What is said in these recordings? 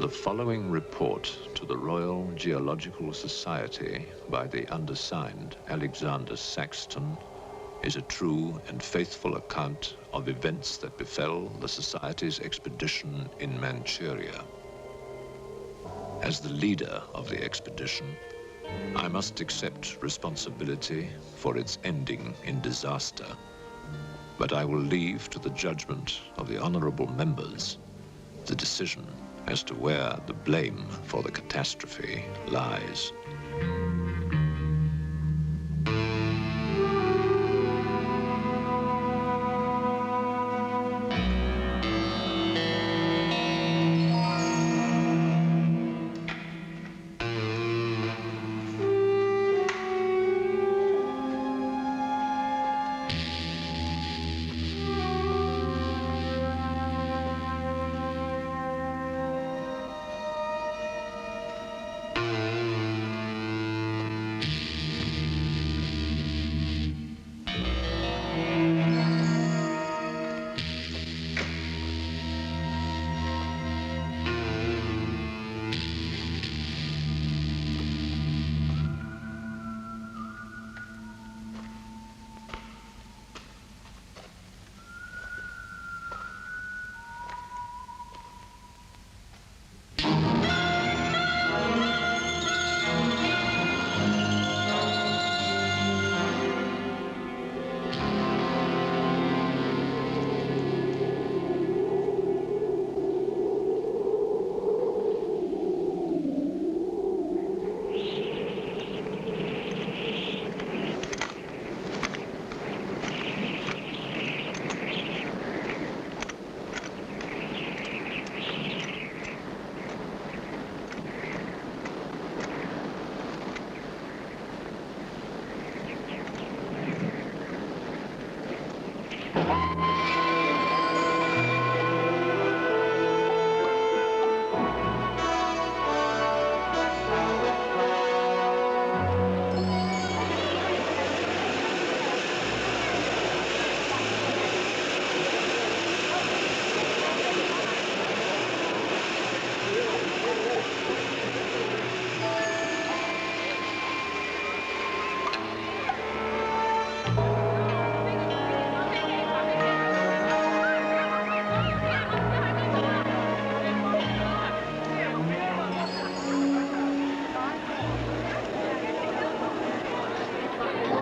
The following report to the Royal Geological Society by the undersigned Alexander Saxton is a true and faithful account of events that befell the Society's expedition in Manchuria. As the leader of the expedition, I must accept responsibility for its ending in disaster, but I will leave to the judgment of the honorable members the decision as to where the blame for the catastrophe lies.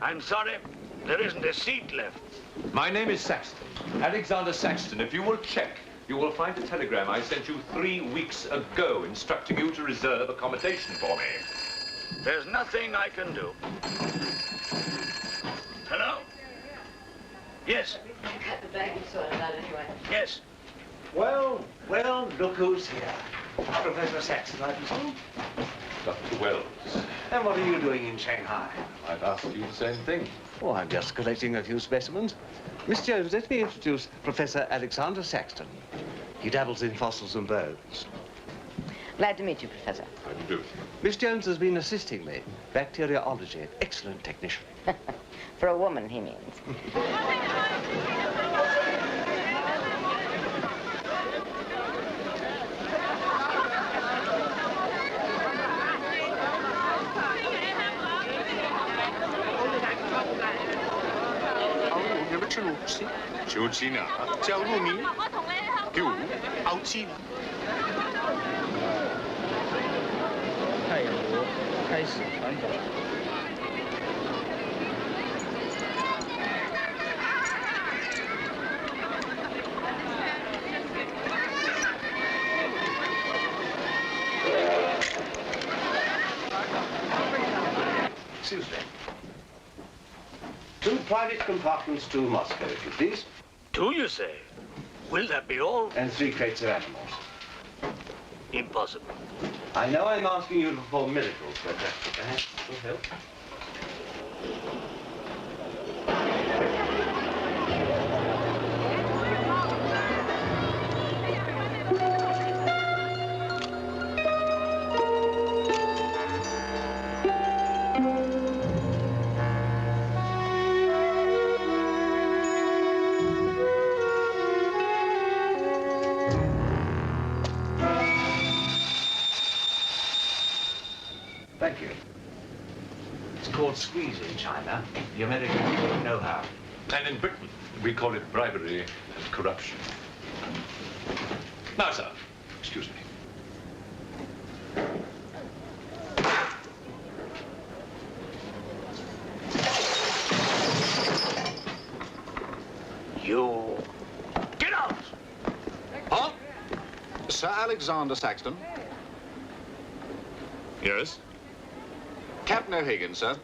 I'm sorry, there isn't a seat left. My name is Saxton, Alexander Saxton. If you will check, you will find a telegram I sent you 3 weeks ago instructing you to reserve accommodation for me. There's nothing I can do. Hello? Yes. The bag you saw that anyway. Yes. Well, look who's here. Professor Saxton, I presume? Dr. Wells. And what are you doing in Shanghai? I've asked you the same thing. Oh, I'm just collecting a few specimens. Miss Jones, let me introduce Professor Alexander Saxton. He dabbles in fossils and bones. Glad to meet you, Professor. How do you do? Miss Jones has been assisting me. Bacteriology, excellent technician. For a woman, he means. 조지나 쩌루미 교 아우치 泰国开始传统。 Excuse me. 2 private compartments to Moscow, if you please. 2, you say? Will that be all? And 3 crates of animals. Impossible. I know I'm asking you to perform miracles, but perhaps it will help. It's called squeeze in China. The Americans don't know how. And in Britain, we call it bribery and corruption. Now, sir, excuse me. You... Get out! Huh? Sir Alexander Saxton? Yes? Captain O'Hagan, sir.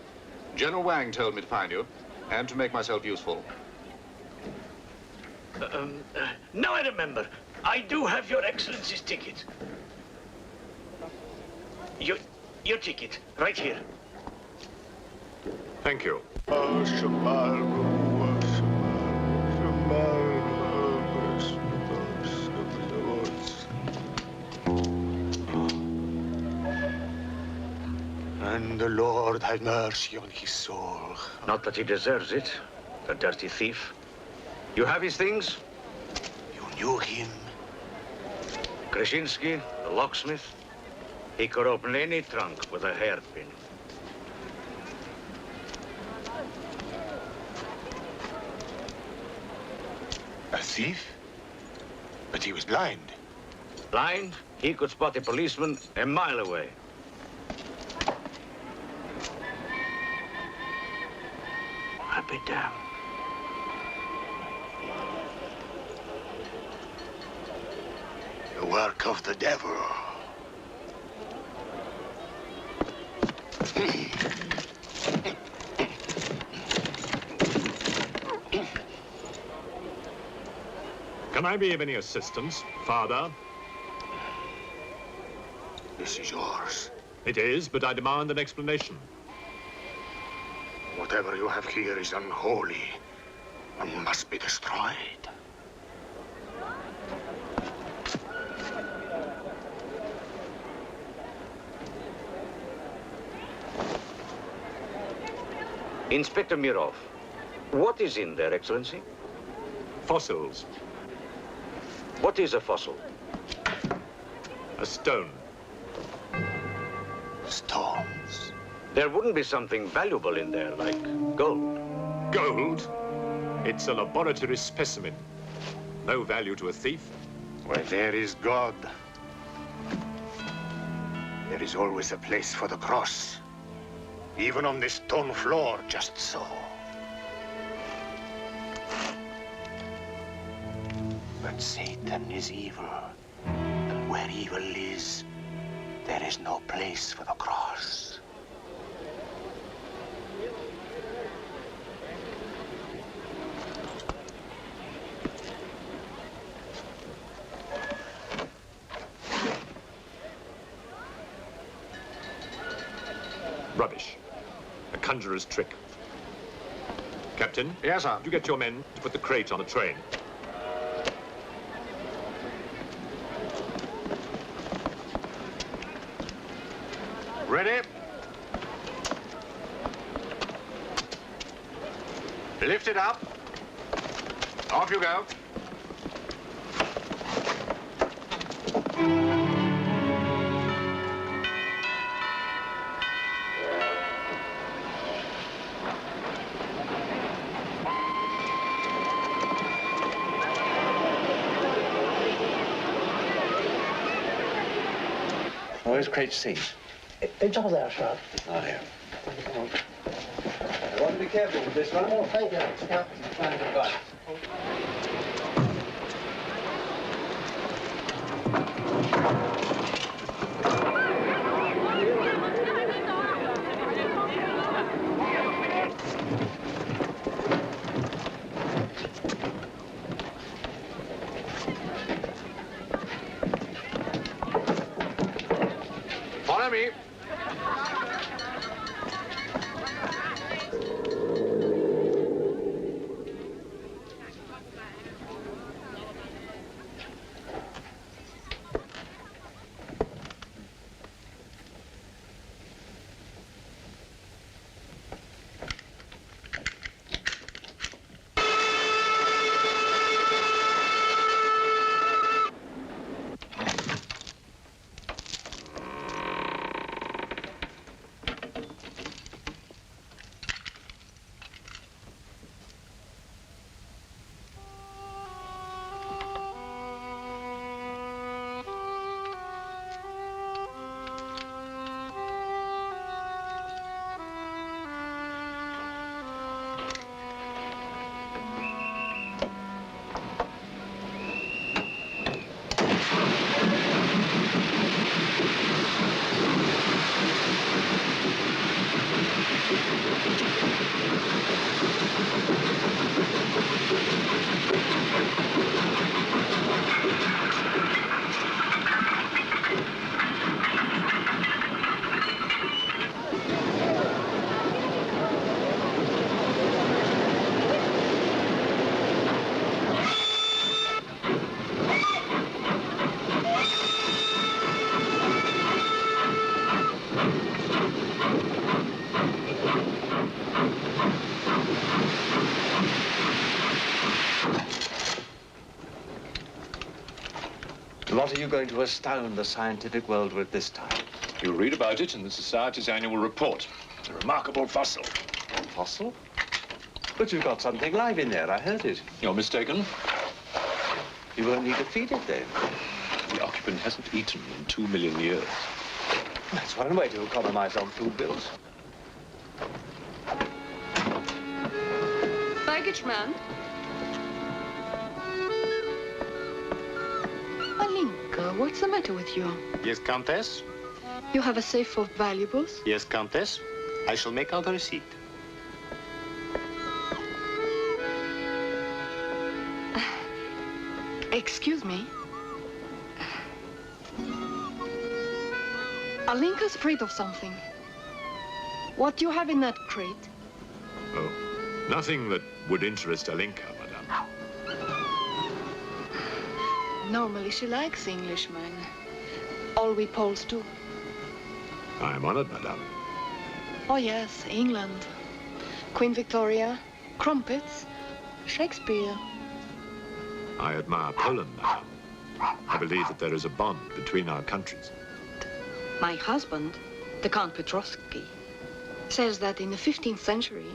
General Wang told me to find you, and to make myself useful. Now I remember. I do have your Excellency's ticket. Your ticket, right here. Thank you. And the Lord had mercy on his soul. Not that he deserves it, the dirty thief. You have his things? You knew him? Krasinski, the locksmith. He could open any trunk with a hairpin. A thief? But he was blind. Blind, he could spot a policeman a mile away. I'll be damned. The work of the devil. Can I be of any assistance, Father? This is yours. It is, but I demand an explanation. Whatever you have here is unholy and must be destroyed. Inspector Mirov, what is in there, Excellency? Fossils. What is a fossil? A stone. Stones. There wouldn't be something valuable in there, like gold. Gold? It's a laboratory specimen. No value to a thief. Where there is God, there is always a place for the cross. Even on this stone floor, just so. But Satan is evil. And where evil is, there is no place for the cross. Rubbish. A conjurer's trick. Captain? Yes, sir. You get your men to put the crate on the train. Ready? Lift it up. Off you go. Where's crate C? It's all there, sir. Oh, here. I want to be careful with this one. Oh, thank you. Yeah. Follow me. What are you going to astound the scientific world with this time? You'll read about it in the Society's annual report. It's a remarkable fossil. Fossil? But you've got something live in there, I heard it. You're mistaken. You won't need to feed it then. The occupant hasn't eaten in 2 million years. That's one way to economize on food bills. Baggage man. Alinka, what's the matter with you? Yes, Countess? You have a safe of valuables? Yes, Countess. I shall make out a receipt. Excuse me. Alinka's afraid of something. What do you have in that crate? Oh, nothing that would interest Alinka, madame. Normally she likes Englishmen. All we Poles do. I am honored, madame. Oh yes, England. Queen Victoria, crumpets, Shakespeare. I admire Poland, madame. I believe that there is a bond between our countries. My husband, the Count Petrovsky, says that in the 15th century,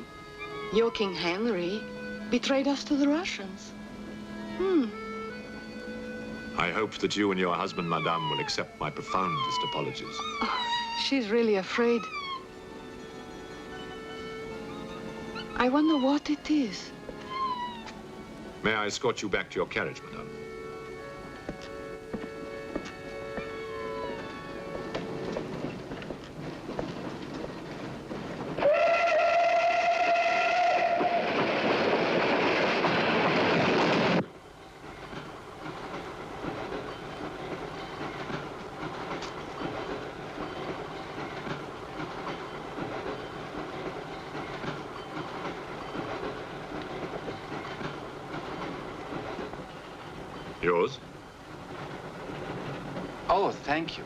your King Henry betrayed us to the Russians. I hope that you and your husband, madame, will accept my profoundest apologies. Oh, she's really afraid. I wonder what it is. May I escort you back to your carriage, madame? Yours? Oh, thank you.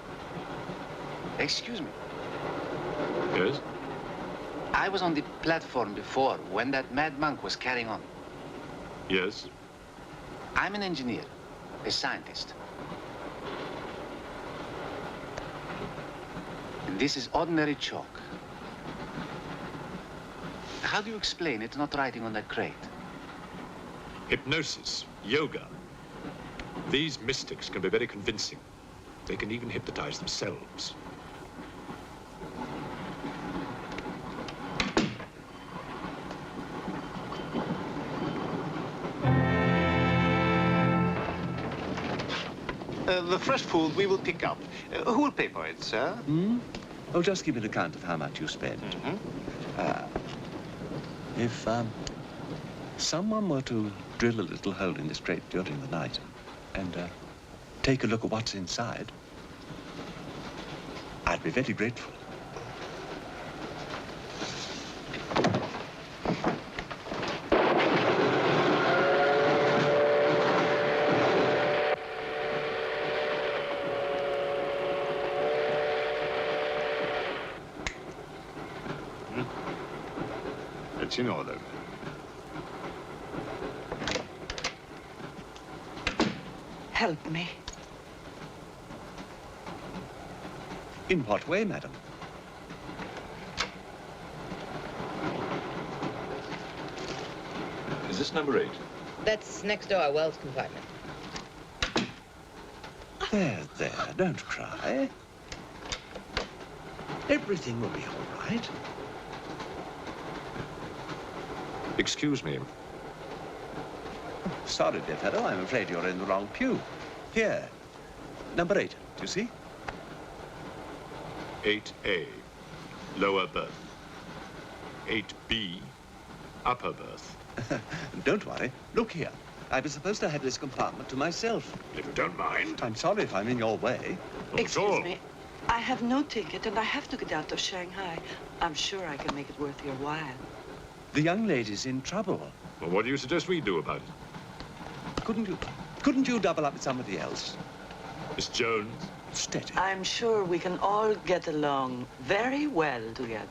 Excuse me. Yes? I was on the platform before when that mad monk was carrying on. Yes? I'm an engineer, a scientist. And this is ordinary chalk. How do you explain it's not writing on that crate? Hypnosis, yoga. These mystics can be very convincing. They can even hypnotize themselves. The fresh food we will pick up. Who will pay for it, sir? Oh, just give me an account of how much you spend. If someone were to drill a little hole in this crate during the night and take a look at what's inside, I'd be very grateful. It's in order. Help me. In what way, madam? Is this number 8? That's next door, Wells compartment. There, don't cry. Everything will be all right. Excuse me. Sorry, dear fellow, I'm afraid you're in the wrong pew. Here, number 8, do you see? 8A, lower berth. 8B, upper berth. Don't worry. Look here. I was supposed to have this compartment to myself. If you don't mind. I'm sorry if I'm in your way. Not at all. Excuse me. I have no ticket and I have to get out of Shanghai. I'm sure I can make it worth your while. The young lady's in trouble. Well, what do you suggest we do about it? Couldn't you double up with somebody else? Miss Jones? Steady. I'm sure we can all get along very well together.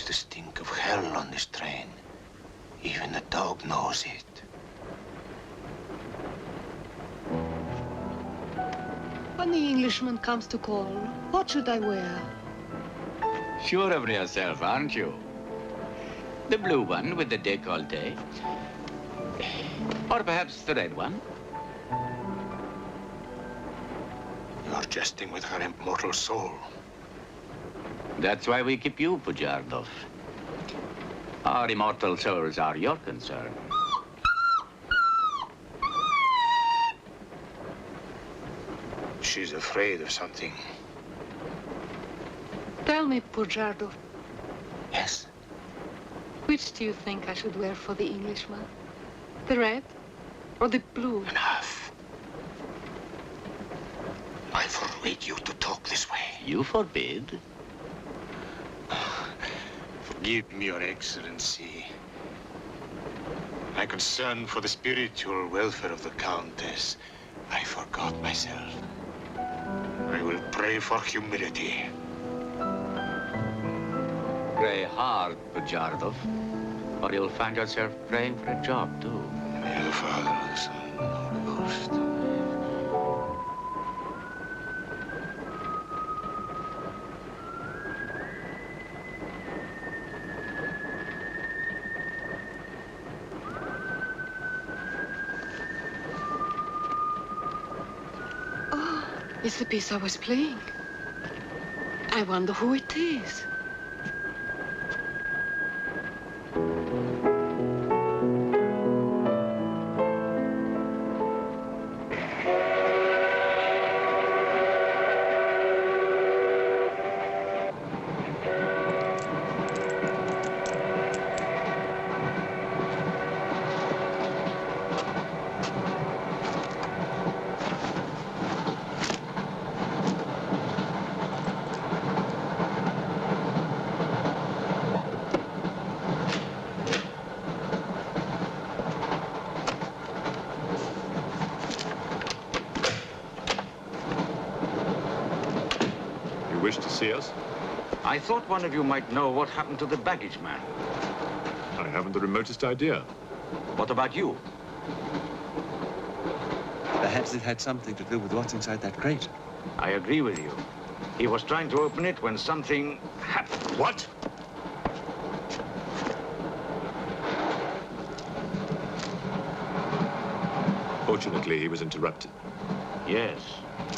the stink of hell on this train. Even the dog knows it. When the Englishman comes to call, what should I wear? Sure of yourself, aren't you? The blue one with the décolleté. Or perhaps the red one. You're jesting with her immortal soul. That's why we keep you, Pujardov. Our immortal souls are your concern. She's afraid of something. Tell me, Pujardov, Yes? which do you think I should wear for the Englishman? The red or the blue? Enough. I forbid you to talk this way. You forbid? Forgive me, Your Excellency. My concern for the spiritual welfare of the Countess, I forgot myself. I will pray for humility. Pray hard, Pujardov, or you'll find yourself praying for a job, too. In the name of the Father, and the Son, and the Holy Ghost. It's the piece I was playing. I wonder who it is. Wish to see us? I thought one of you might know what happened to the baggage man. I haven't the remotest idea. What about you? Perhaps it had something to do with what's inside that crate. I agree with you. He was trying to open it when something happened. What? Fortunately, he was interrupted. Yes.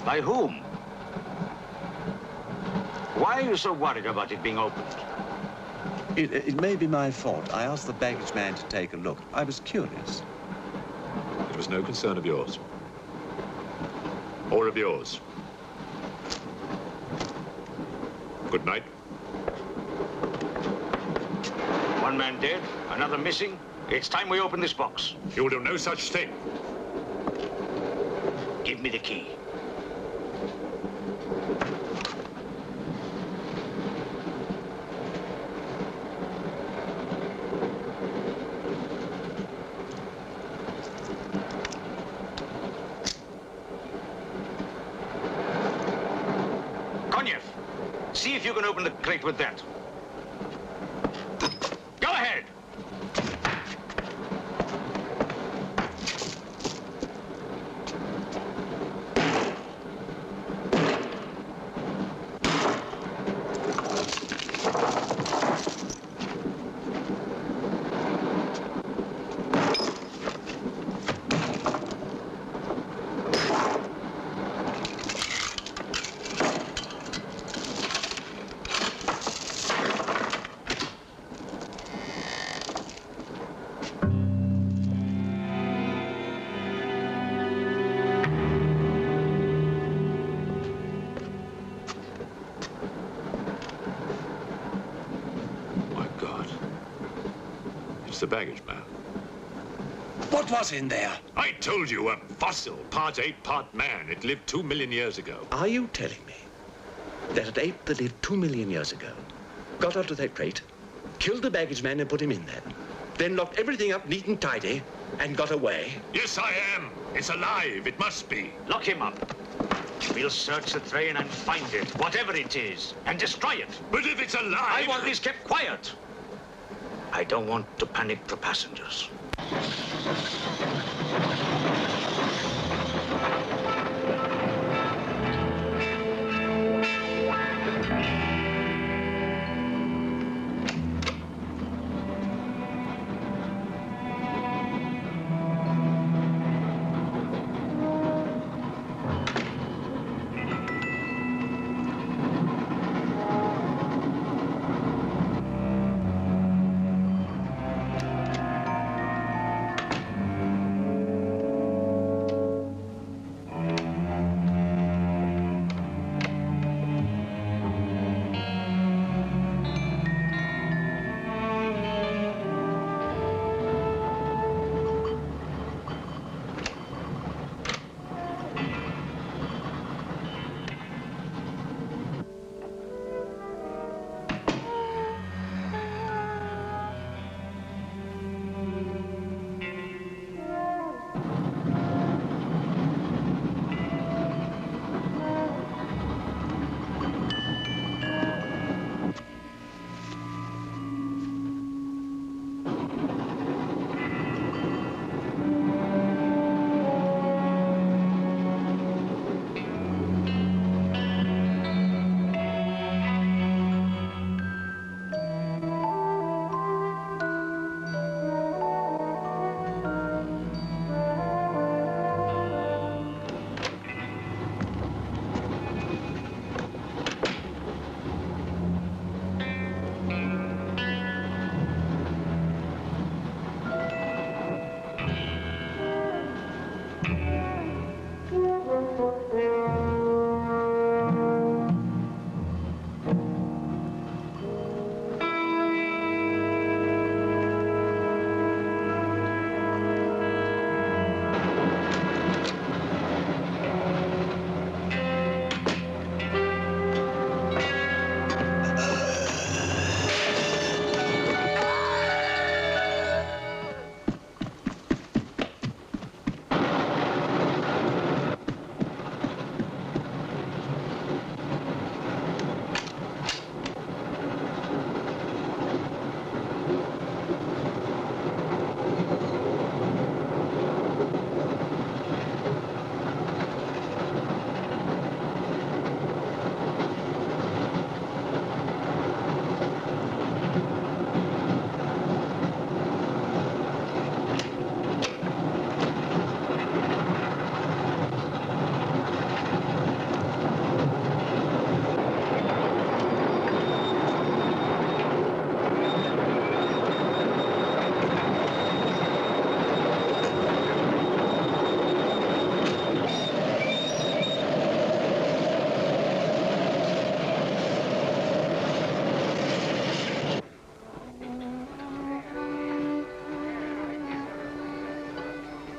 By whom? Why are you so worried about it being opened? It may be my fault. I asked the baggage man to take a look. I was curious. It was no concern of yours. Or of yours. Good night. One man dead, another missing. It's time we open this box. You will do no such thing. Give me the key. See if you can open the crate with that. Go ahead! The baggage man. What was in there? I told you, a fossil, part ape, part man. It lived 2 million years ago. Are you telling me that an ape that lived 2 million years ago got onto that crate, killed the baggage man and put him in there, then locked everything up neat and tidy and got away? Yes, I am. It's alive. It must be. Lock him up. We'll search the train and find it, whatever it is, and destroy it. But if it's alive... I want this kept quiet. I don't want to panic the passengers.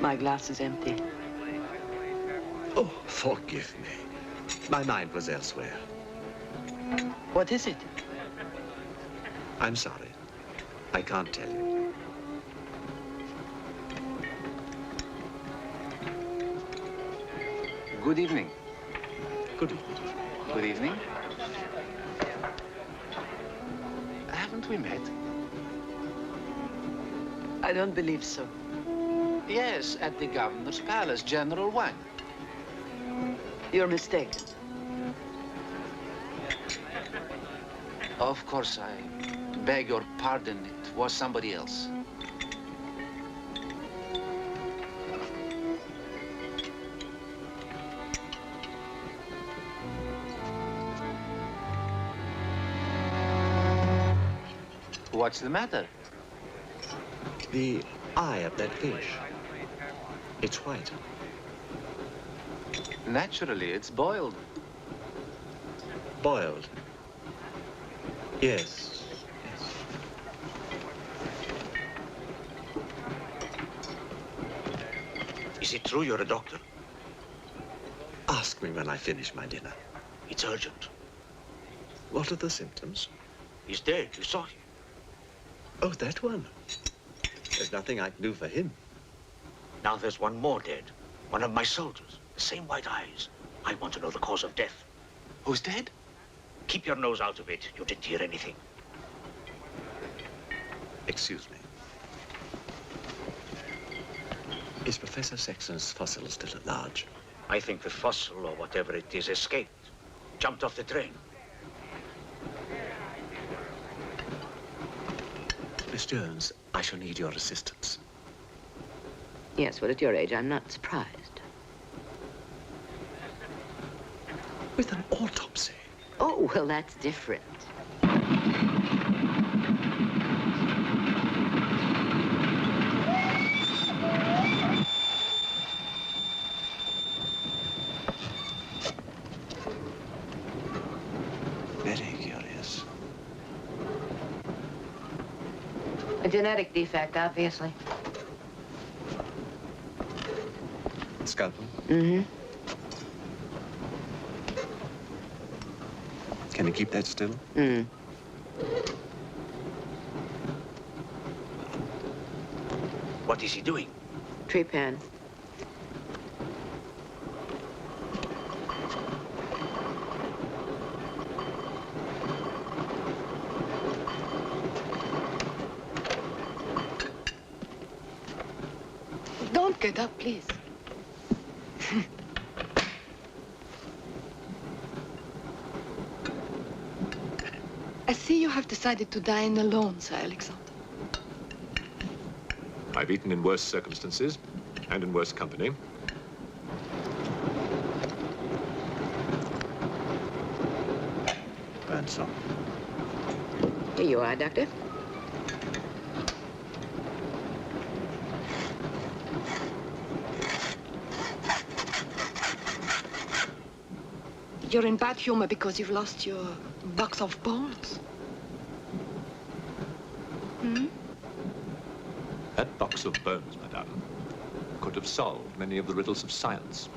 My glass is empty. Oh, forgive me. My mind was elsewhere. What is it? I'm sorry. I can't tell you. Good evening. Good evening. Good evening. Haven't we met? I don't believe so. Yes, at the governor's palace, General Wang. You're mistaken. Of course, I beg your pardon. It was somebody else. What's the matter? The eye of that fish. It's white. Naturally, it's boiled. Boiled. Yes. Is it true you're a doctor? Ask me when I finish my dinner. It's urgent. What are the symptoms? He's dead. You saw him. Oh, that one. There's nothing I can do for him. Now there's one more dead. One of my soldiers. The same white eyes. I want to know the cause of death. Who's dead? Keep your nose out of it. You didn't hear anything. Excuse me. Is Professor Sexton's fossil still at large? I think the fossil, or whatever it is, escaped. Jumped off the train. Miss Jones, I shall need your assistance. Yes, well, at your age, I'm not surprised. With an autopsy? Oh, well, that's different. Very curious. A genetic defect, obviously. Scalpel? Mm-hmm. Can you keep that still? Mm. What is he doing? Tree pan. Don't get up, please. I see you have decided to dine alone, Sir Alexander. I've eaten in worse circumstances and in worse company. Burns on. Here you are, Doctor. You're in bad humor because you've lost your box of bones. Hmm? That box of bones, madame, could have solved many of the riddles of science.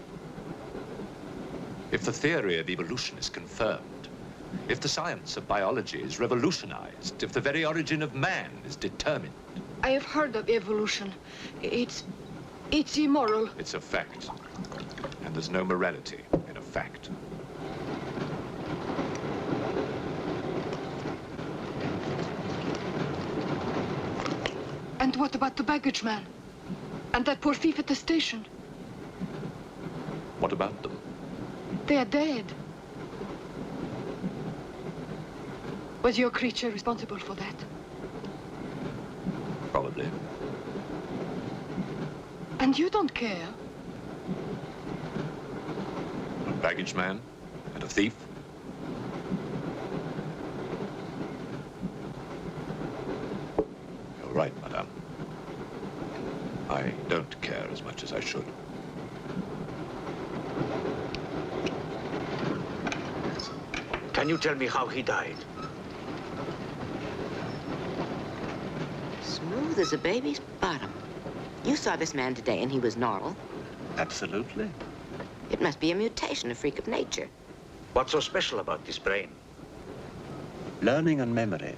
If the theory of evolution is confirmed, if the science of biology is revolutionized, if the very origin of man is determined. I have heard of evolution. It's immoral. It's a fact. And there's no morality in a fact. And what about the baggage man? And that poor thief at the station? What about them? They are dead. Was your creature responsible for that? Probably. And you don't care? A baggage man and a thief? You're right, madame. I don't care as much as I should. Can you tell me how he died? Smooth as a baby's bottom. You saw this man today, and he was normal. Absolutely. It must be a mutation, a freak of nature. What's so special about this brain? Learning and memory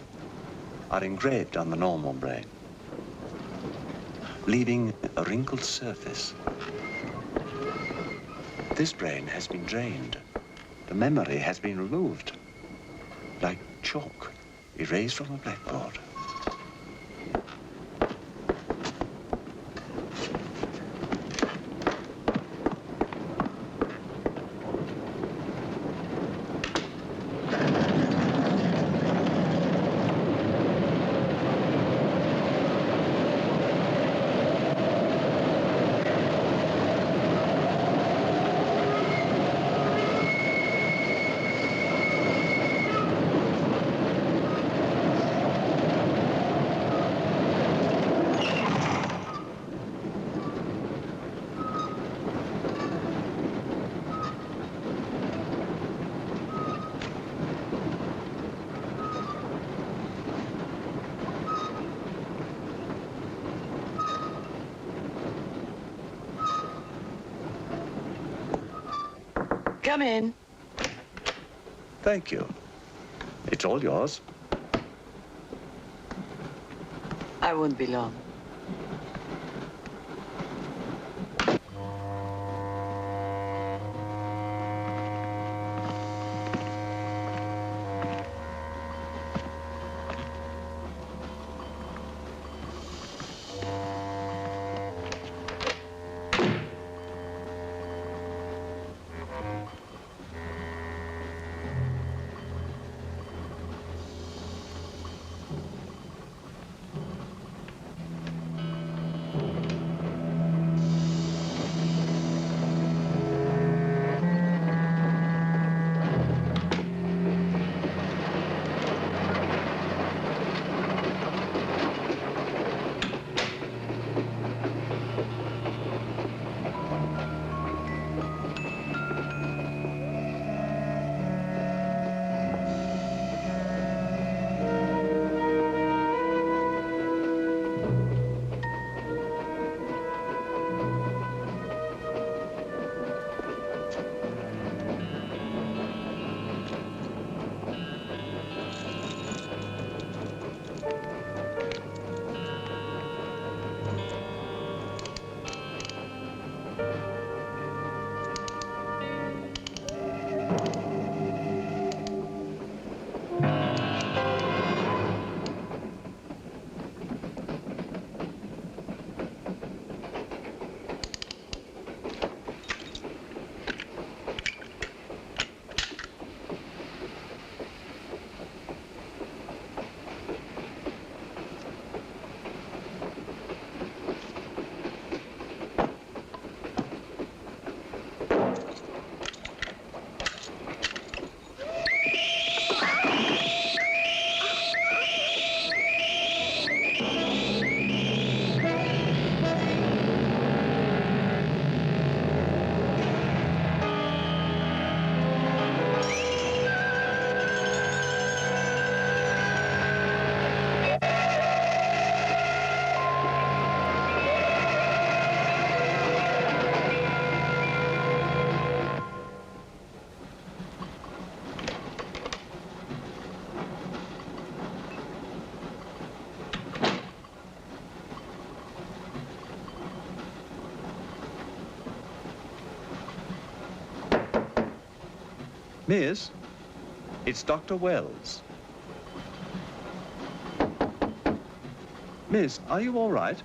are engraved on the normal brain, leaving a wrinkled surface. This brain has been drained. The memory has been removed, like chalk erased from a blackboard. Come in. Thank you. It's all yours. I won't be long. Miss, it's Dr. Wells. Miss, are you all right?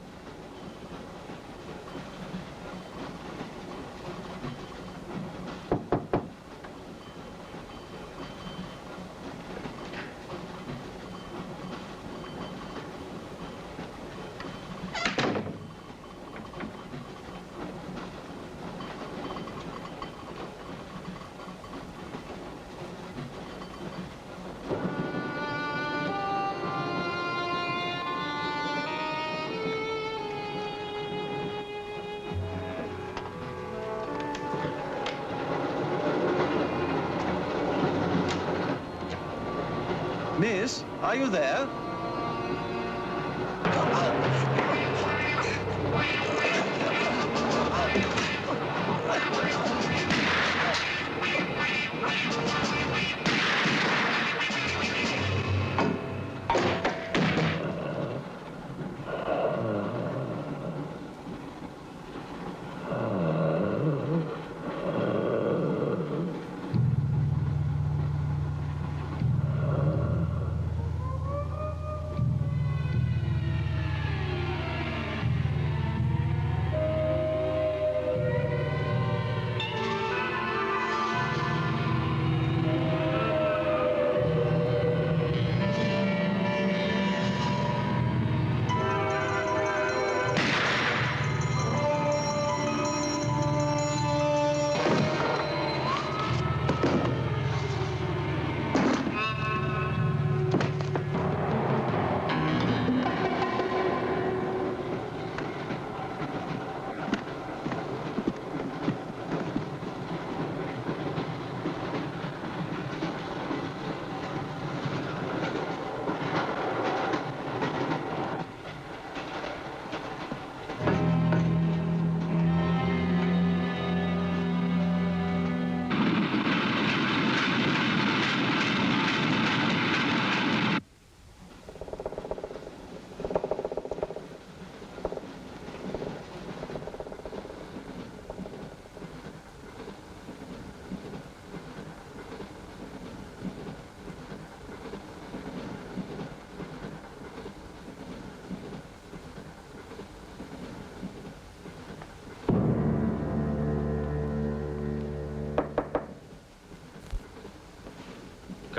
Miss, are you there?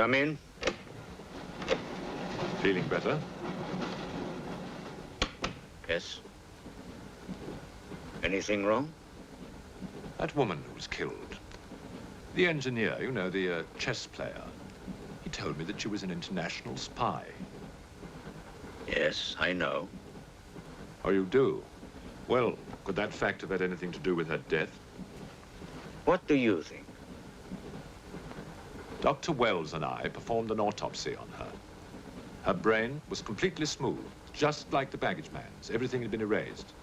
Come in. Feeling better? Yes. Anything wrong? That woman who was killed. The engineer, you know, the chess player. He told me that she was an international spy. Yes, I know. Oh, you do? Well, could that fact have had anything to do with her death? What do you think? Dr. Wells and I performed an autopsy on her. Her brain was completely smooth, just like the baggage man's. Everything had been erased.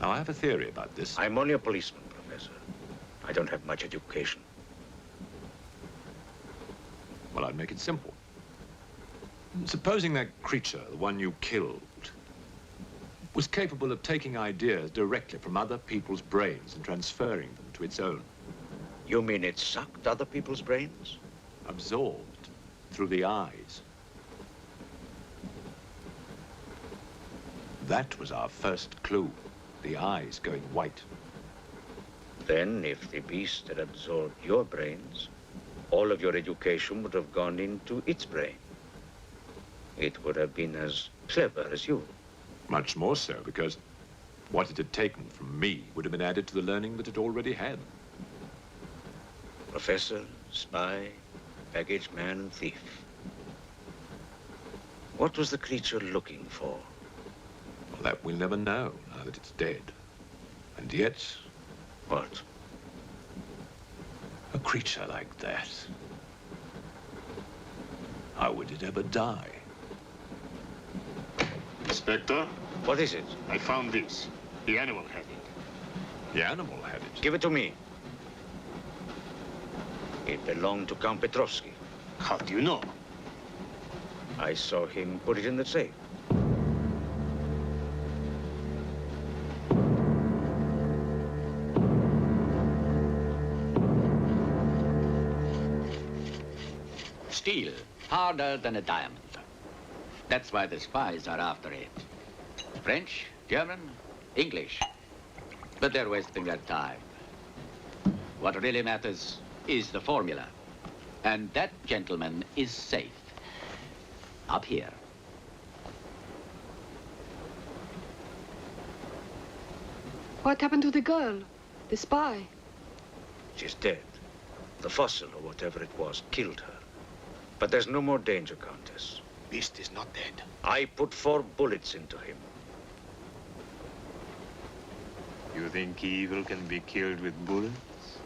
Now, I have a theory about this. I'm only a policeman, Professor. I don't have much education. Well, I'll make it simple. Supposing that creature, the one you killed, was capable of taking ideas directly from other people's brains and transferring them to its own. You mean it sucked other people's brains? Absorbed through the eyes. That was our first clue, the eyes going white. Then, if the beast had absorbed your brains, all of your education would have gone into its brain. It would have been as clever as you. Much more so, because what it had taken from me would have been added to the learning that it already had. Professor, spy, baggage man, and thief. What was the creature looking for? Well, that we'll never know, now that it's dead. And yet... What? A creature like that. How would it ever die? Inspector? What is it? I found this. The animal had it. The animal had it? Give it to me. It belonged to Count Petrovsky. How do you know? I saw him put it in the safe. steel, harder than a diamond. That's why the spies are after it. French, German, English. But they're wasting their time. What really matters is the formula. And that, gentlemen, is safe. Up here. What happened to the girl? The spy? She's dead. The fossil, or whatever it was, killed her. But there's no more danger, Countess. Beast is not dead. I put 4 bullets into him. You think evil can be killed with bullets?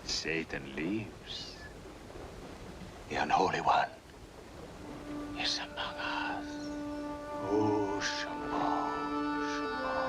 Satan lives. The unholy one is among us. Oh, Shamo, Shamo,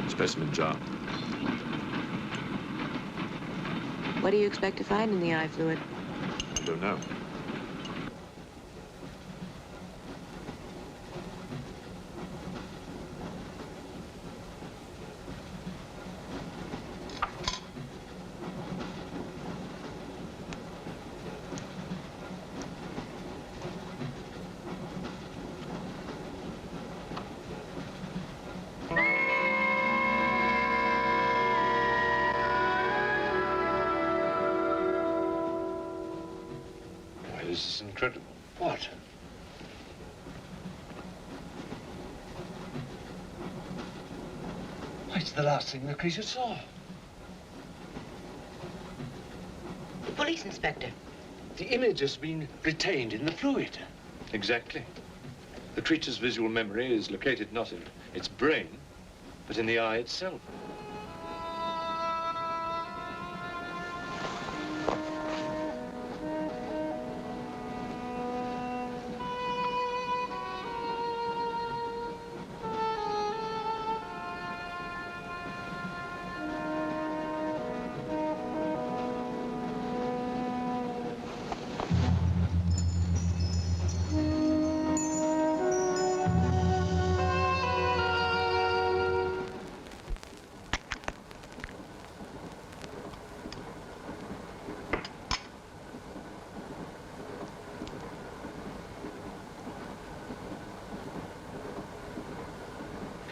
Specimen jar. What do you expect to find in the eye fluid? I don't know. This is incredible. What? It's the last thing the creature saw. The police inspector. The image has been retained in the fluid. Exactly. The creature's visual memory is located not in its brain, but in the eye itself.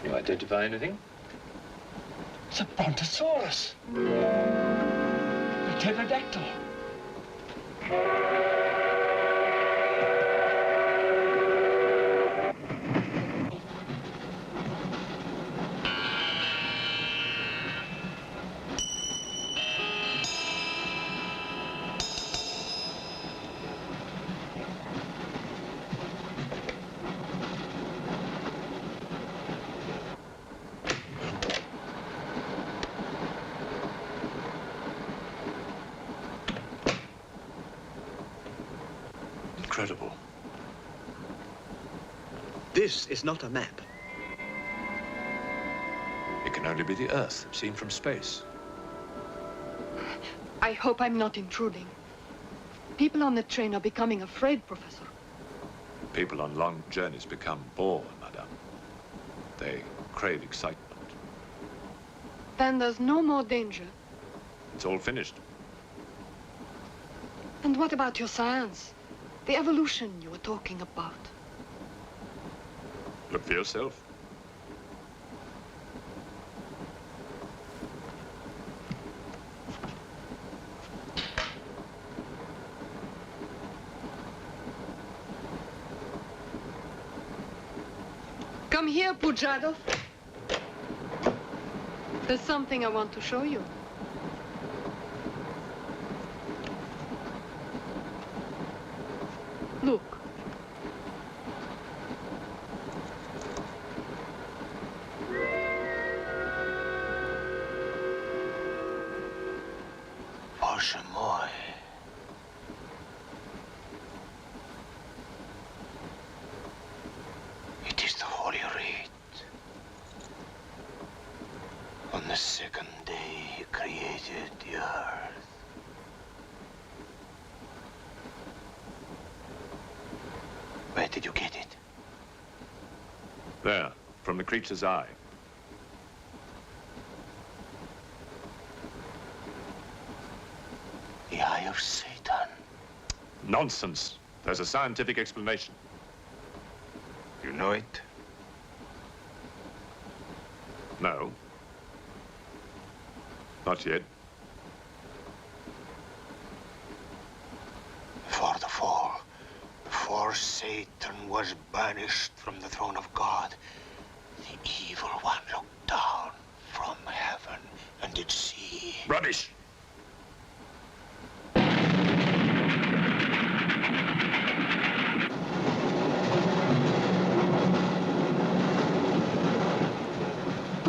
Can you identify anything? It's a brontosaurus. A pterodactyl. Incredible. This is not a map. It can only be the Earth, seen from space. I hope I'm not intruding. People on the train are becoming afraid, Professor. People on long journeys become bored, madame. They crave excitement. Then there's no more danger. It's all finished. And what about your science? The evolution you were talking about. Look for yourself. Come here, Pujadov. There's something I want to show you. Look. Parchemoy. It is the Holy Rite. On the second day, he created the earth. Where did you get it? There, from the creature's eye. The eye of Satan. Nonsense. There's a scientific explanation. You know it? No. Not yet. Before the fall, before Satan was banished from the throne of God, the evil one looked down from heaven and did see. Rubbish!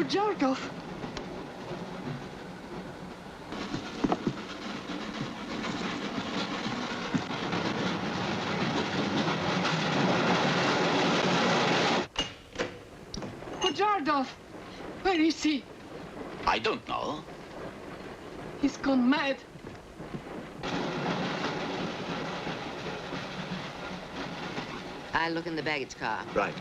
Jarkov. Pujardov, where is he? I don't know. He's gone mad. I'll look in the baggage car. Right.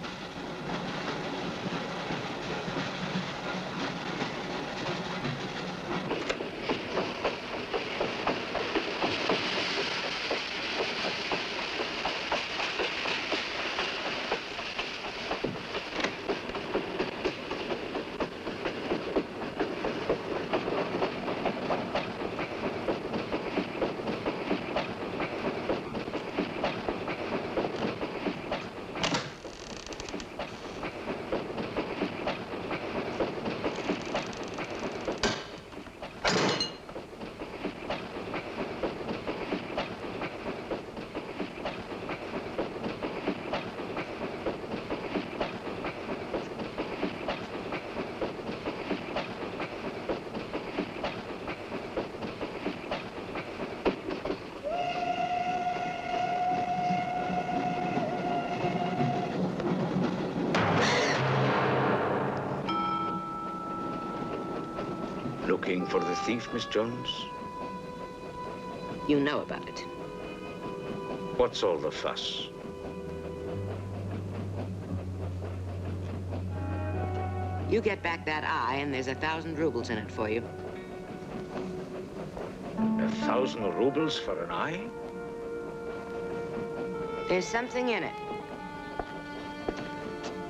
Looking for the thief, Miss Jones? You know about it. What's all the fuss? You get back that eye, and there's 1,000 rubles in it for you. 1,000 rubles for an eye? There's something in it.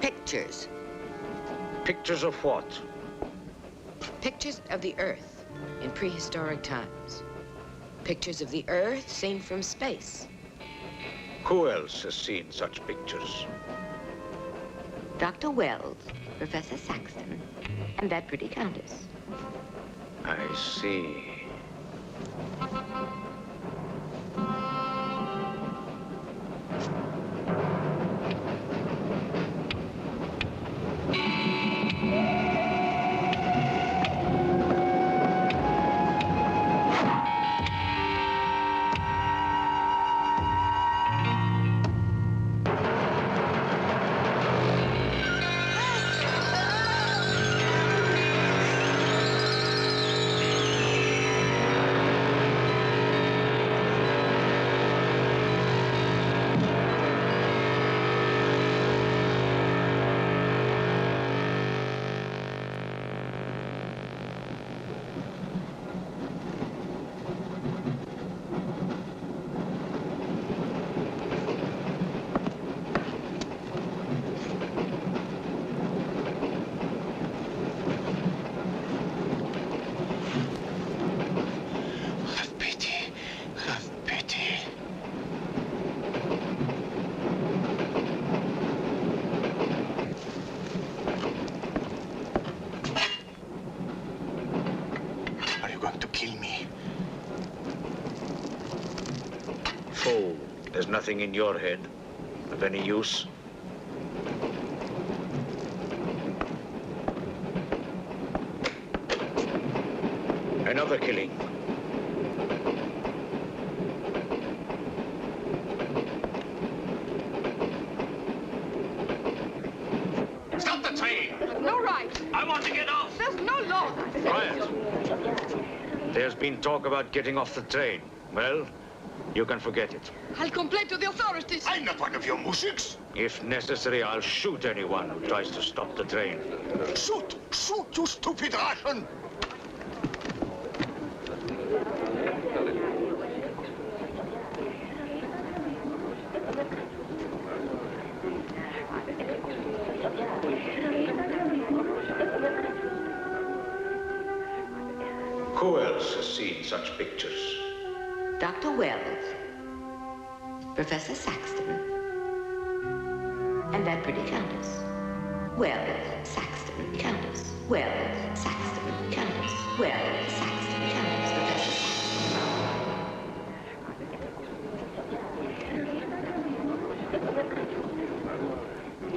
Pictures. Pictures of what? Pictures of the Earth in prehistoric times. Pictures of the Earth seen from space. Who else has seen such pictures? Dr. Wells, Professor Saxton, and that pretty countess. I see. Fool, there's nothing in your head of any use. Another killing. There's been talk about getting off the train. Well, you can forget it. I'll complain to the authorities. I'm not one of your mujiks. If necessary, I'll shoot anyone who tries to stop the train. Shoot! Shoot, you stupid Russian! Who else has seen such pictures? Dr. Wells, Professor Saxton, and that pretty countess. Wells, Saxton, countess. Wells, Saxton, countess. Wells, Saxton, countess. Professor Saxton.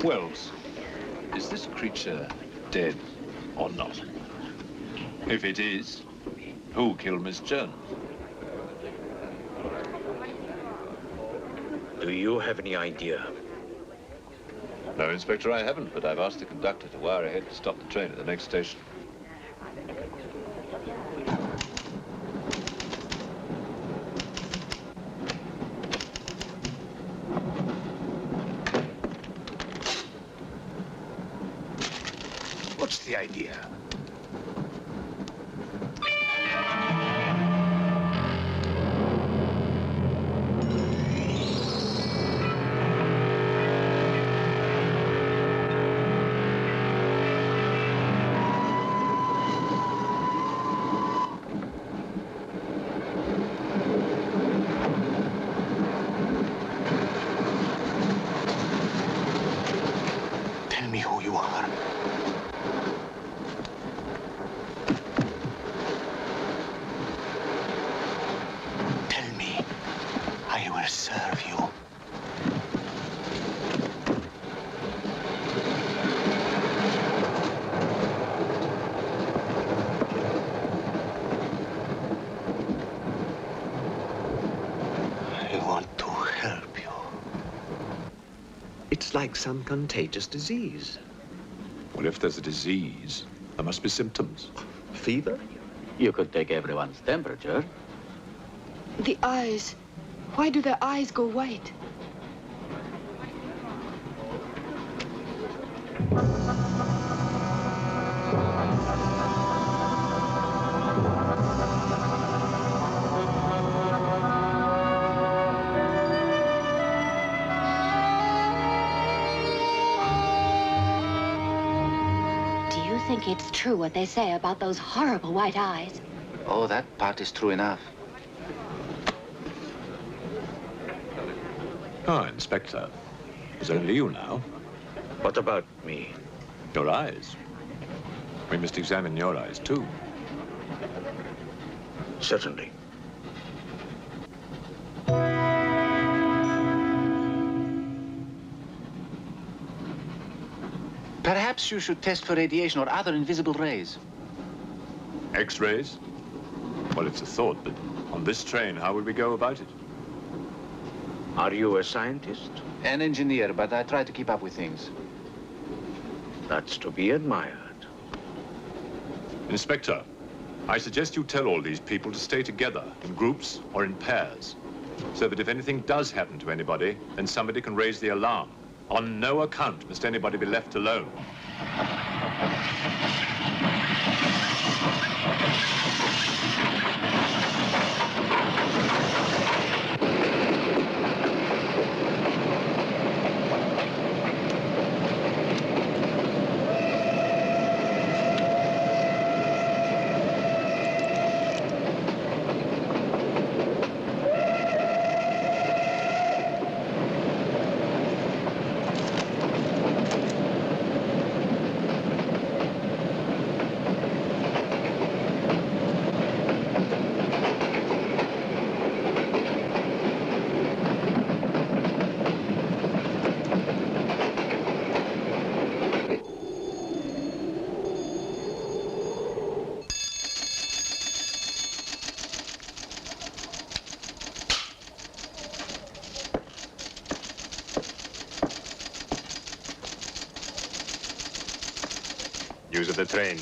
Wells, is this creature dead or not? If it is, who killed Miss Jones? Do you have any idea? No, Inspector, I haven't, but I've asked the conductor to wire ahead to stop the train at the next station. What's the idea? Tell me who you are. Tell me. I will serve you. I want to help you. It's like some contagious disease. Well, if there's a disease, there must be symptoms. Fever? You could take everyone's temperature. The eyes. Why do their eyes go white? Do you think it's true what they say about those horrible white eyes? Oh, that part is true enough. Ah, Inspector. It's only you now. What about me? Your eyes. We must examine your eyes, too. Certainly. Perhaps you should test for radiation or other invisible rays. X-rays? Well, it's a thought, but on this train, how would we go about it? Are you a scientist? An engineer, but I try to keep up with things. That's to be admired. Inspector, I suggest you tell all these people to stay together, in groups or in pairs, so that if anything does happen to anybody, then somebody can raise the alarm. On no account must anybody be left alone. Use of the train.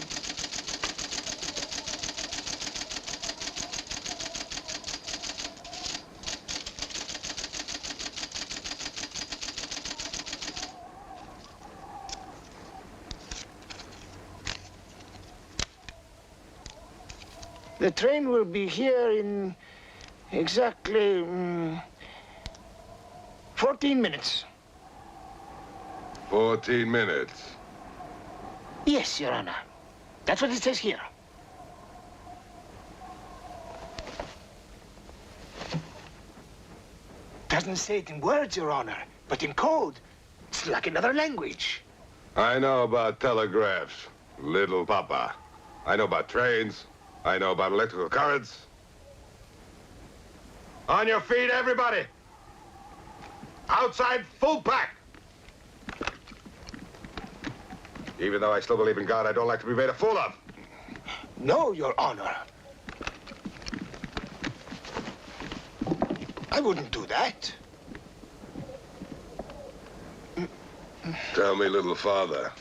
The train will be here in exactly 14 minutes. 14 minutes? Yes, Your Honor. That's what it says here. Doesn't say it in words, Your Honor, but in code. It's like another language. I know about telegraphs, little papa. I know about trains. I know about electrical currents. On your feet, everybody! Outside, full pack! Even though I still believe in God, I don't like to be made a fool of. No, Your Honor. I wouldn't do that. Tell me, little father,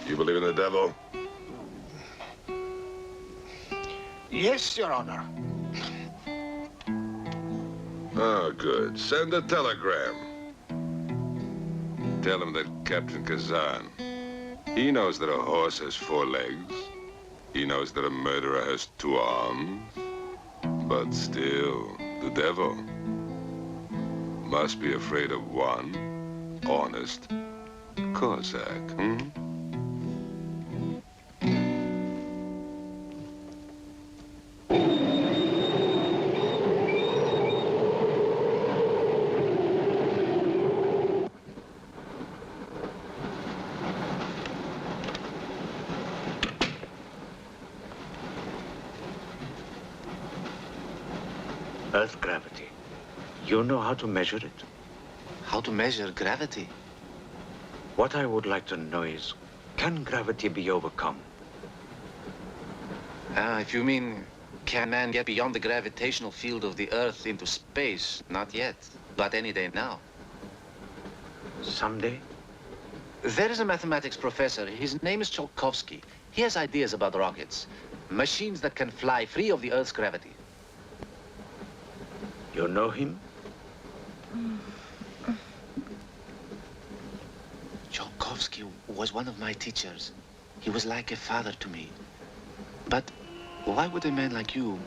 you believe in the devil? Yes, Your Honor. Oh, good. Send a telegram. Tell him that Captain Kazan, he knows that a horse has 4 legs. He knows that a murderer has 2 arms. But still, the devil must be afraid of one honest Cossack, Earth gravity. You know how to measure it? How to measure gravity? What I would like to know is, can gravity be overcome? If you mean, can man get beyond the gravitational field of the Earth into space? Not yet, but any day now. Someday? There is a mathematics professor. His name is Tsiolkovsky. He has ideas about rockets. Machines that can fly free of the Earth's gravity. You know him? Tsiolkovsky was one of my teachers. He was like a father to me. But why would a man like you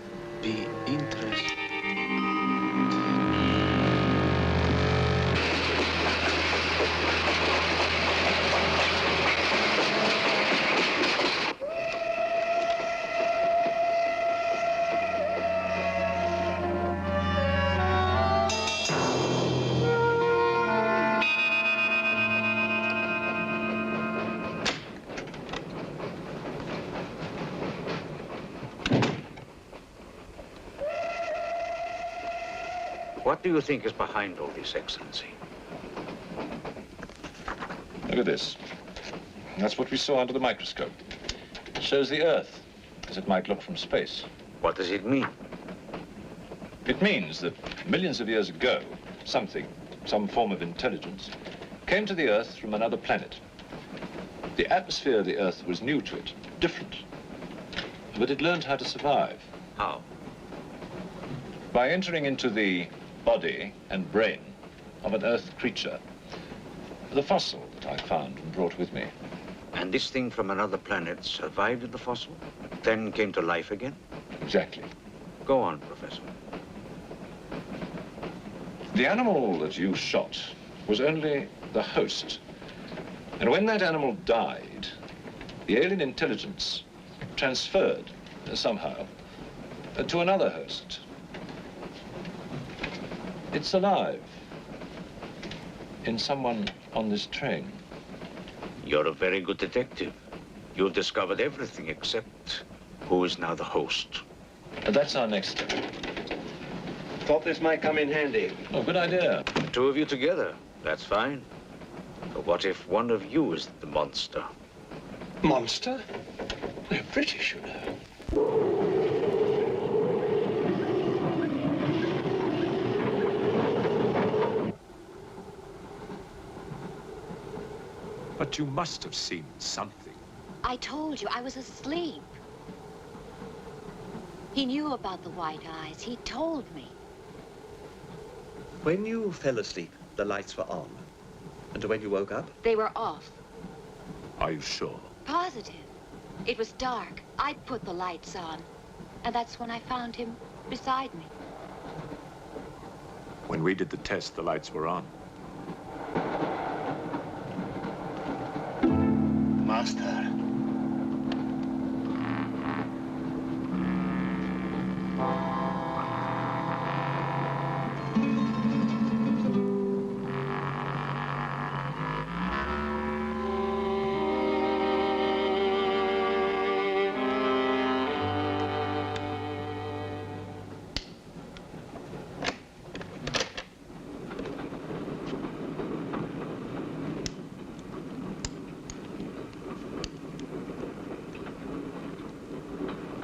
be interested? What do you think is behind all this, Excellency? Look at this. That's what we saw under the microscope. It shows the Earth as it might look from space. What does it mean? It means that millions of years ago, some form of intelligence, came to the Earth from another planet. The atmosphere of the Earth was new to it, different. But it learned how to survive. How? By entering into the body and brain of an Earth creature, the fossil that I found and brought with me. And this thing from another planet survived in the fossil, then came to life again? Exactly. Go on, Professor. The animal that you shot was only the host. And when that animal died, the alien intelligence transferred somehow to another host. It's alive in someone on this train. You're a very good detective. You've discovered everything except who is now the host. And that's our next step. Thought this might come in handy. Oh, good idea. 2 of you together, that's fine. But what if one of you is the monster? Monster? They're British, you know. But you must have seen something. I told you, I was asleep. He knew about the white eyes. He told me. When you fell asleep, the lights were on. And when you woke up? They were off. Are you sure? Positive. It was dark. I'd put the lights on. And that's when I found him beside me. When we did the test, the lights were on. Master.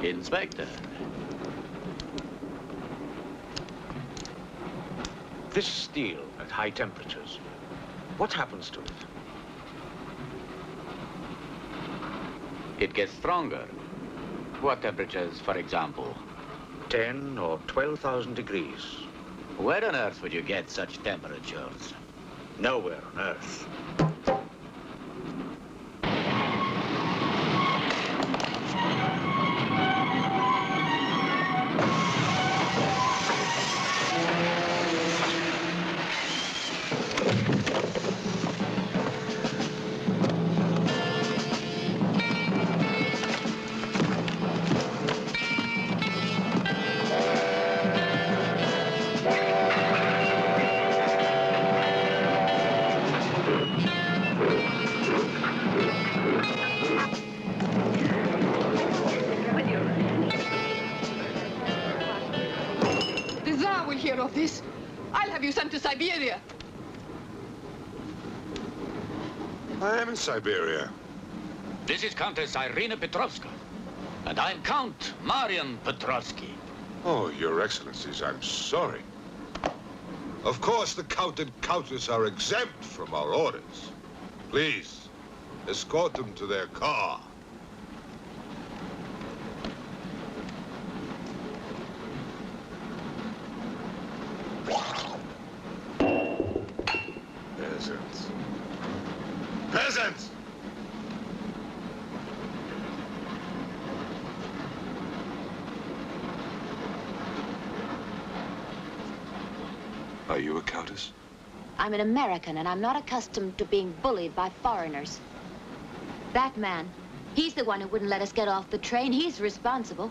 Inspector. This steel at high temperatures, what happens to it? It gets stronger. What temperatures, for example? 10 or 12,000 degrees. Where on earth would you get such temperatures? Nowhere on earth. Of this, I'll have you sent to Siberia. I am in Siberia. This is Countess Irina Petrovska, and I'm Count Marian Petrovsky. Oh, Your Excellencies, I'm sorry. Of course, the Count and Countess are exempt from our orders. Please, escort them to their car. Peasants. Peasants! Are you a countess? I'm an American, and I'm not accustomed to being bullied by foreigners. That man, he's the one who wouldn't let us get off the train. He's responsible.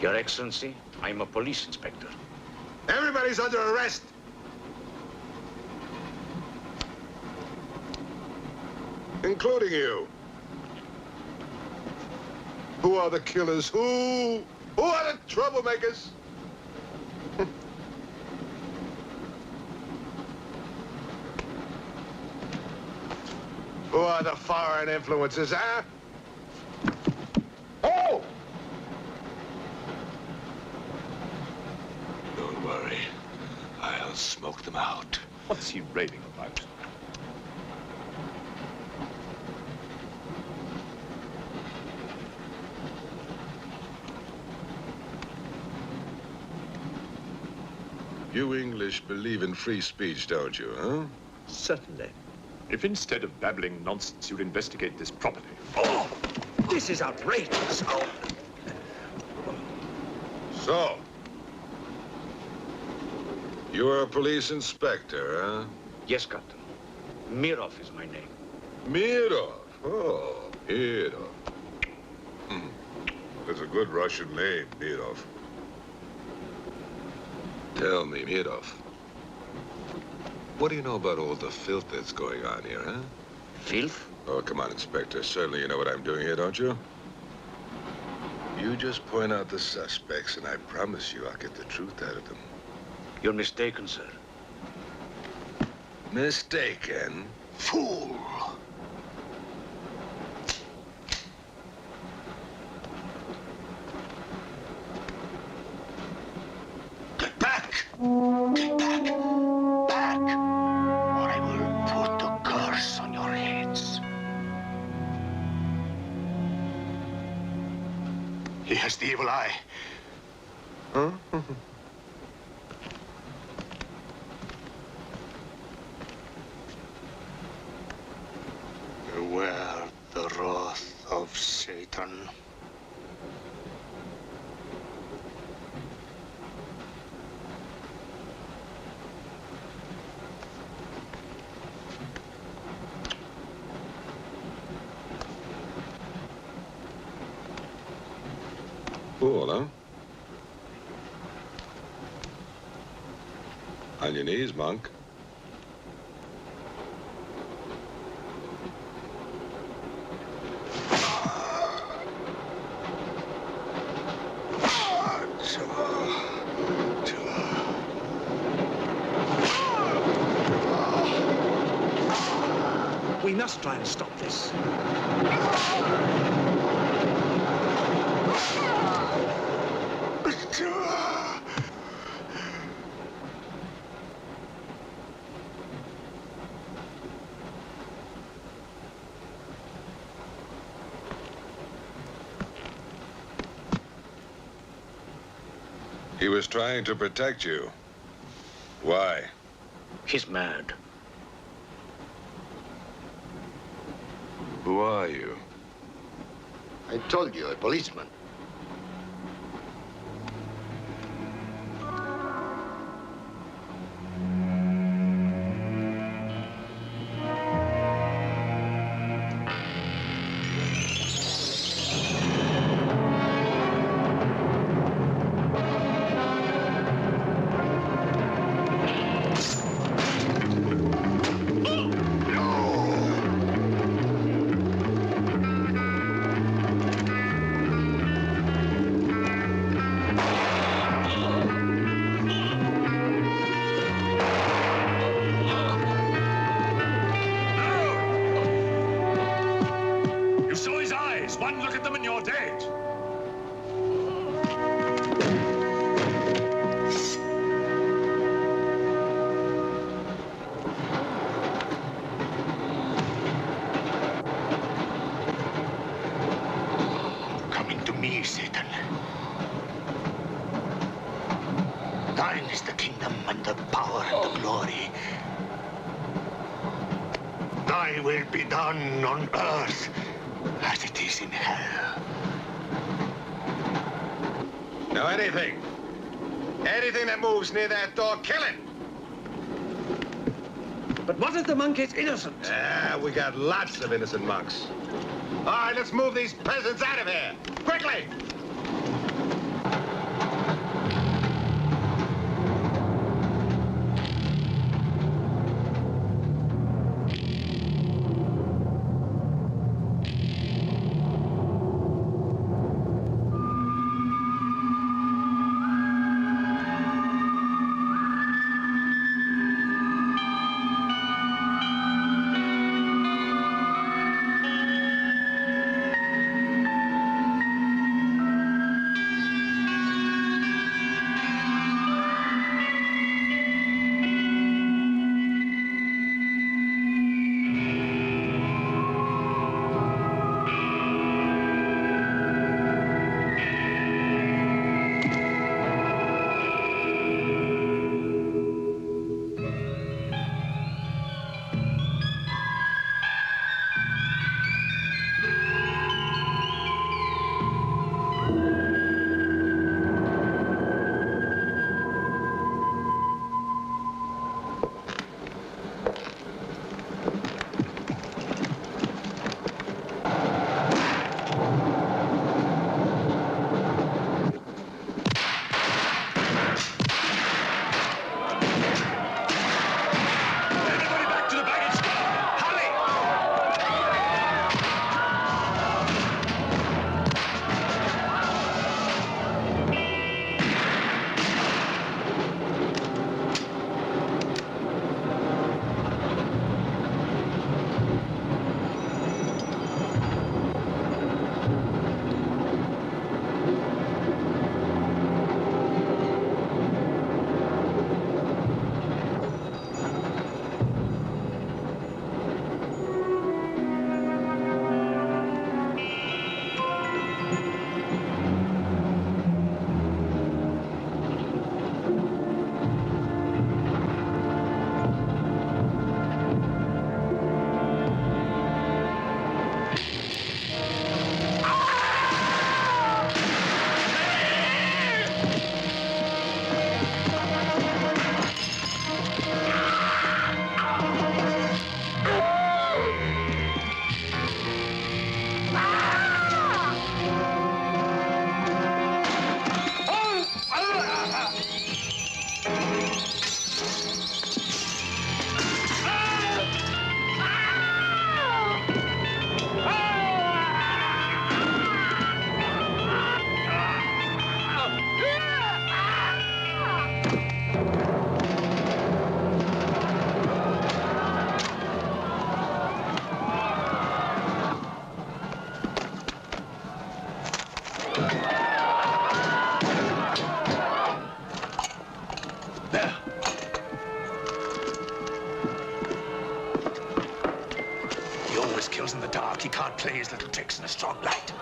Your Excellency, I'm a police inspector. Everybody's under arrest! Including you. Who are the killers? Who are the troublemakers? Who are the foreign influences, huh? Oh! Don't worry. I'll smoke them out. What's he raving about? You English believe in free speech, don't you, huh? Certainly. If instead of babbling nonsense, you'd investigate this properly. Oh! This is outrageous. Oh! So, you're a police inspector, huh? Yes, Captain. Mirov is my name. Mirov? Oh, Mirov. That's a good Russian name, Mirov. Tell me, Mirov, what do you know about all the filth that's going on here, huh? Filth? Oh, come on, Inspector. Certainly you know what I'm doing here, don't you? You just point out the suspects, and I promise you I'll get the truth out of them. You're mistaken, sir. Mistaken? Fool! Get back! Get back! Back! Or I will put a curse on your heads. He has the evil eye. Huh? pool, huh? On your knees, monk. We must try and stop this. He was trying to protect you. Why? He's mad. Who are you? I told you, a policeman. You saw his eyes. One look at them and you're dead. Coming to me, Satan. Thine is the kingdom and the power and the glory. Thy will be done on earth as it is in hell. Now anything that moves near that door, kill it! But what if the monk is innocent? Ah, we got lots of innocent monks. All right, let's move these peasants out of here. Quickly! skills in the dark. He can't play his little tricks in a strong light.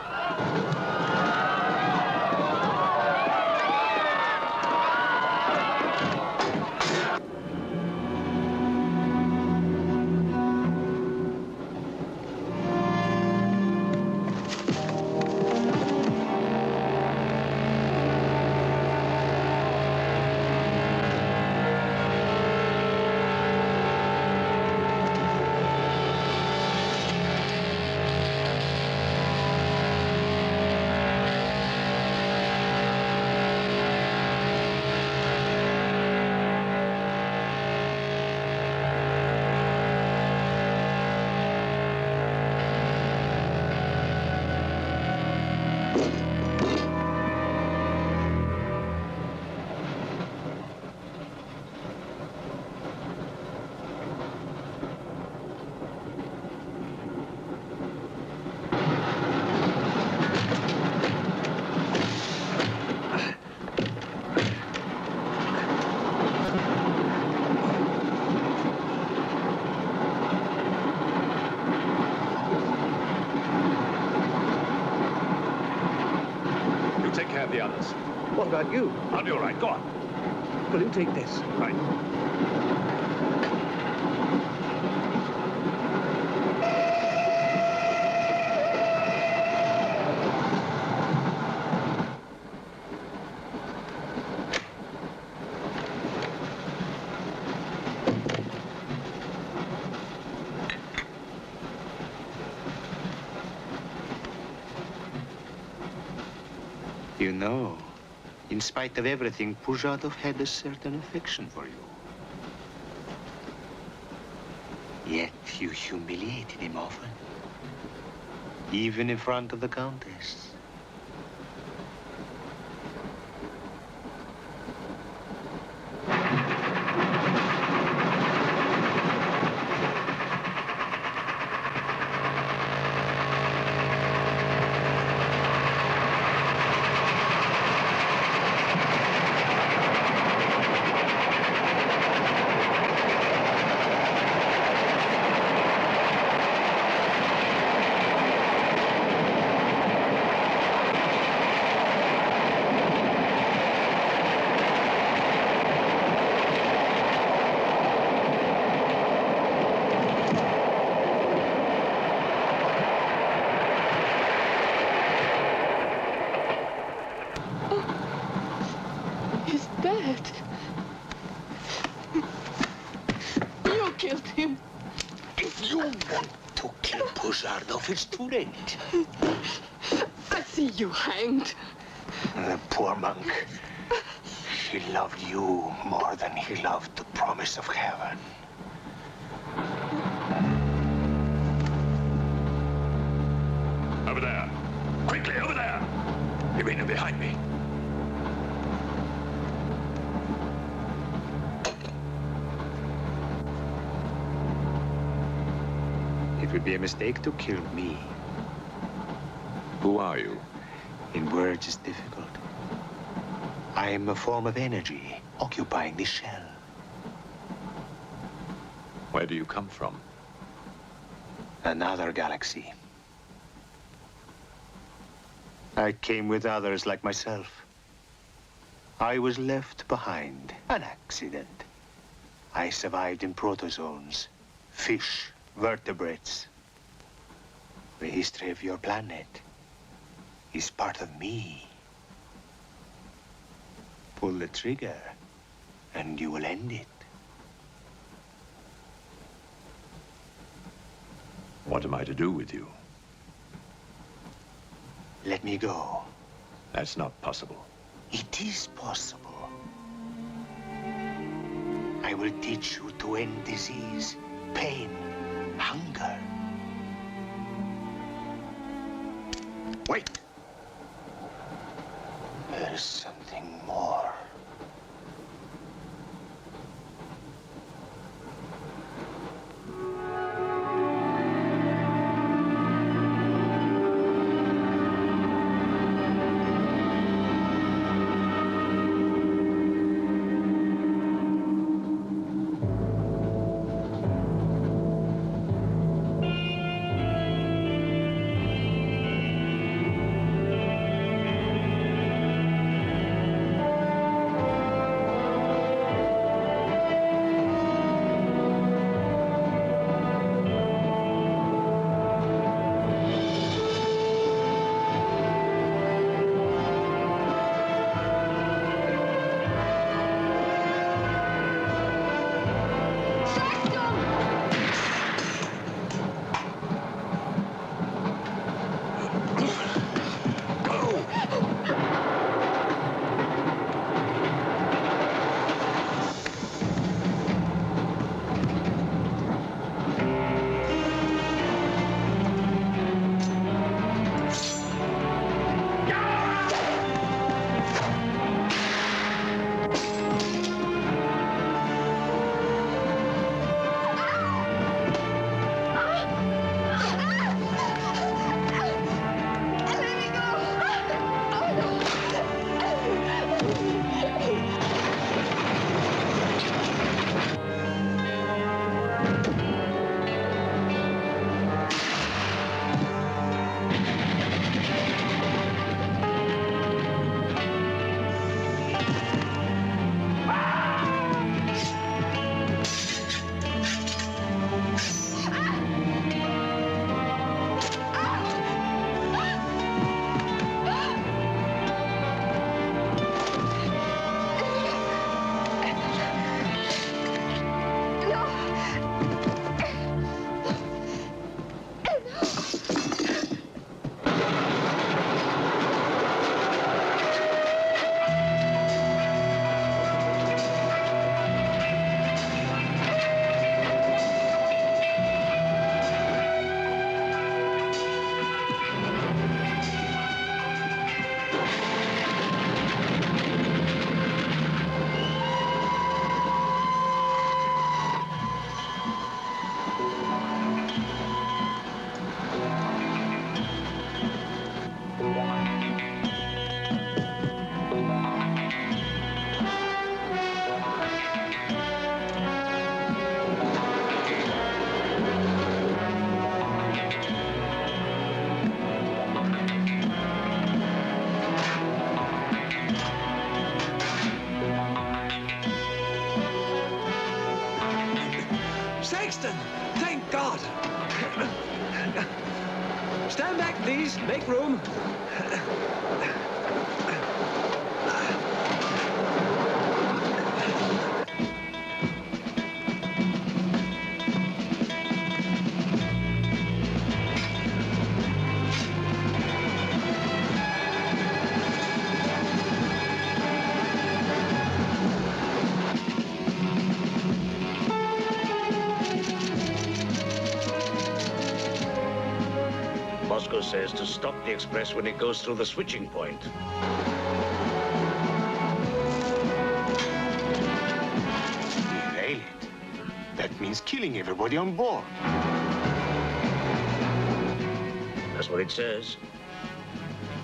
The others. What about you? I'll be all right. Go on. Will you take this? Right. You know, in spite of everything, Pujatov had a certain affection for you. Yet you humiliated him often, even in front of the Countess. It's too late. I see you hanged. The poor monk. He loved you more than he loved the promise of heaven. Over there. Quickly, over there. Irina, behind me. It would be a mistake to kill me. Who are you? In words, it's difficult. I am a form of energy occupying this shell. Where do you come from? Another galaxy. I came with others like myself. I was left behind. An accident. I survived in protozoans, fish, vertebrates. The history of your planet is part of me. Pull the trigger, and you will end it. What am I to do with you? Let me go. That's not possible. It is possible. I will teach you to end disease, pain, hunger. Wait. There is something more. God! Stand back, please. Make room. Moscow says to stop the express when it goes through the switching point. Derail it. That means killing everybody on board. That's what it says.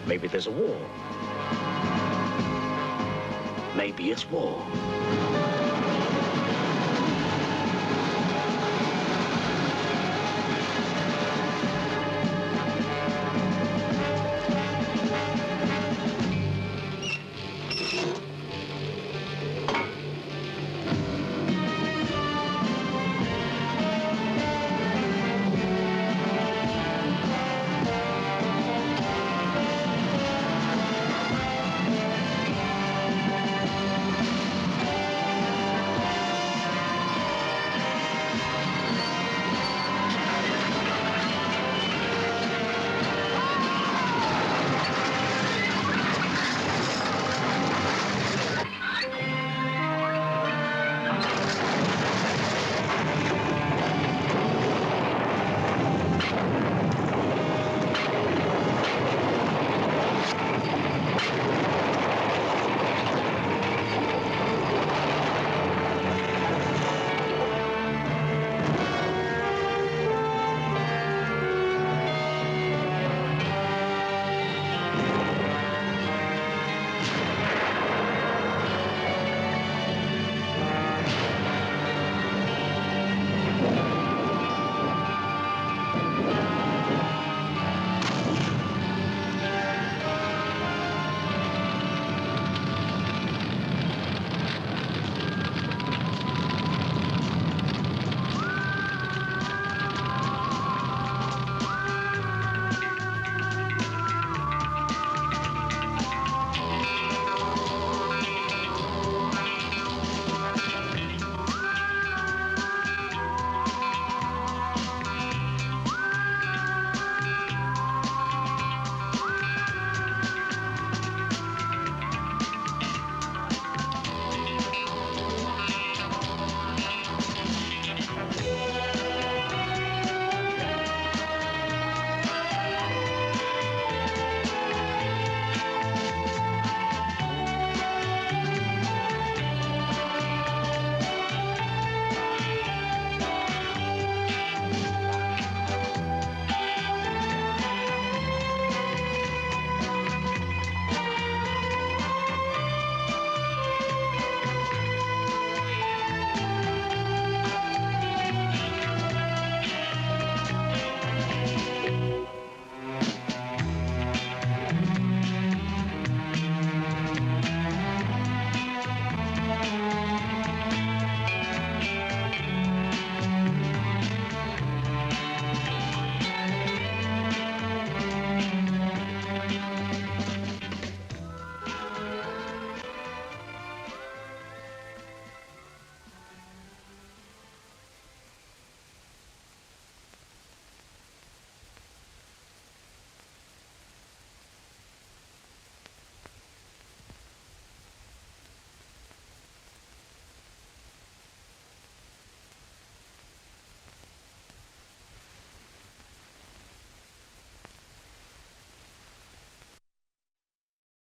Maybe there's a war. Maybe it's war.